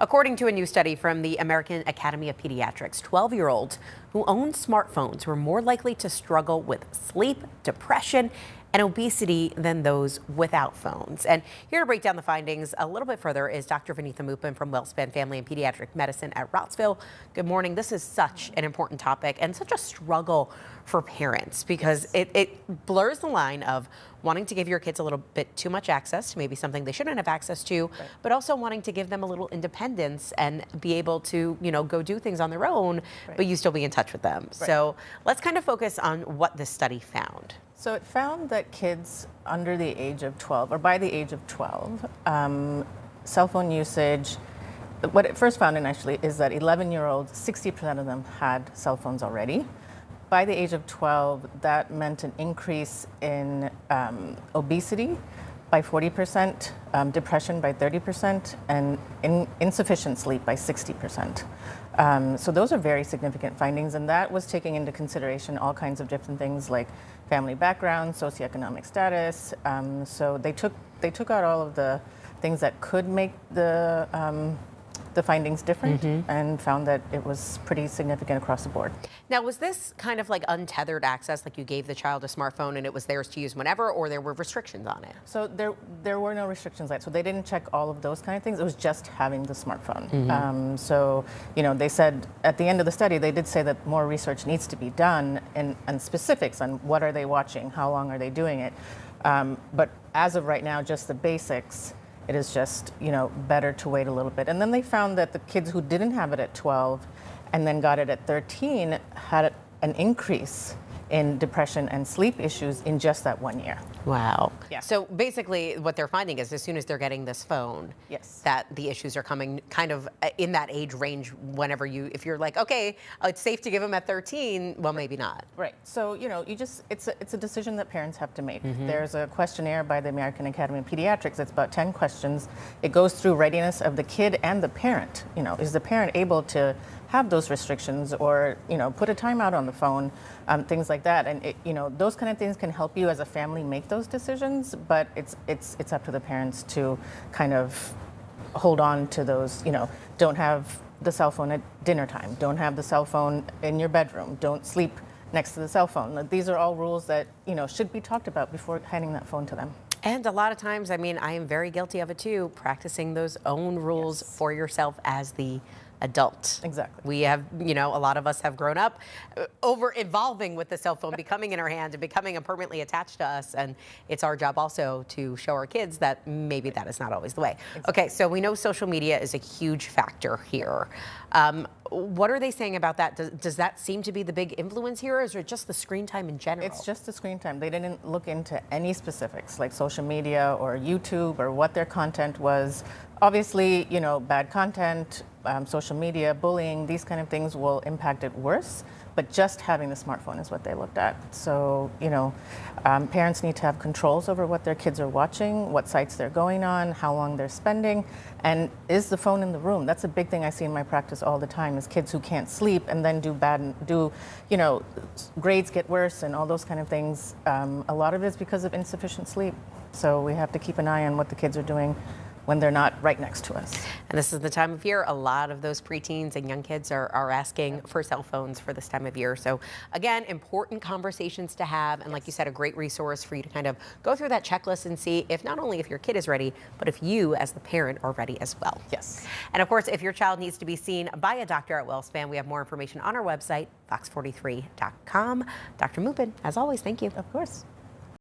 According to a new study from the American Academy of Pediatrics, 12-year-olds who own smartphones were more likely to struggle with sleep, depression, and obesity than those without phones. And here to break down the findings a little bit further is Dr. Vinitha Moopen from WellSpan Family and Pediatric Medicine at Rotsville. Good morning. This is such an important topic and such a struggle for parents because it blurs the line of wanting to give your kids a little bit too much access to maybe something they shouldn't have access to, but also wanting to give them a little independence and be able to, go do things on their own, but you still be in touch with them. So let's kind of focus on what this study found. So it found that kids under the age of 12, or by the age of 12, cell phone usage, what it first found actually is that 11-year-olds, 60% of them had cell phones already. By the age of 12, that meant an increase in obesity by 40%, depression by 30%, and insufficient sleep by 60%. So those are very significant findings, and that was taking into consideration all kinds of different things like family background, socioeconomic status. So they took out all of the things that could make the findings different and found that it was pretty significant across the board. Now, was this kind of like untethered access, like you gave the child a smartphone and it was theirs to use whenever, or there were restrictions on it? So there were no restrictions on it. So they didn't check all of those kind of things. It was just having the smartphone. So, they said at the end of the study, they did say that more research needs to be done and specifics on what are they watching, how long are they doing it. But as of right now, just the basics. It is just, better to wait a little bit. And then they found that the kids who didn't have it at 12 and then got it at 13 had an increase in depression and sleep issues in just that 1 year. Wow. Yeah. So basically what they're finding is as soon as they're getting this phone, that the issues are coming kind of in that age range whenever if you're like, okay, it's safe to give them at 13, well, maybe not. Right. So, it's a decision that parents have to make. There's a questionnaire by the American Academy of Pediatrics. It's about 10 questions. It goes through readiness of the kid and the parent. Is the parent able to have those restrictions or, put a timeout on the phone, things like that. And, those kind of things can help you as a family make those decisions, but it's up to the parents to kind of hold on to those, don't have the cell phone at dinner time, don't have the cell phone in your bedroom, don't sleep next to the cell phone. These are all rules that, should be talked about before handing that phone to them. And a lot of times, I am very guilty of it too, practicing those own rules for yourself as the adult. Exactly. We have, a lot of us have grown up over evolving with the cell phone, becoming in our hand and becoming permanently attached to us. And it's our job also to show our kids that maybe that is not always the way. Exactly. Okay, so we know social media is a huge factor here. What are they saying about that? Does that seem to be the big influence here, or is it just the screen time in general? It's just the screen time. They didn't look into any specifics like social media or YouTube or what their content was. Obviously, bad content, social media, bullying, these kind of things will impact it worse, but just having the smartphone is what they looked at. So, parents need to have controls over what their kids are watching, what sites they're going on, how long they're spending, and is the phone in the room? That's a big thing I see in my practice all the time is kids who can't sleep and then grades get worse and all those kind of things. A lot of it is because of insufficient sleep. So we have to keep an eye on what the kids are doing when they're not right next to us. And this is the time of year a lot of those preteens and young kids are asking for cell phones for this time of year. So again, important conversations to have, and like you said, a great resource for you to kind of go through that checklist and see if not only if your kid is ready, but if you as the parent are ready as well. Yes. And of course, if your child needs to be seen by a doctor at WellSpan, we have more information on our website, fox43.com. Dr. Moopen, as always, thank you. Of course.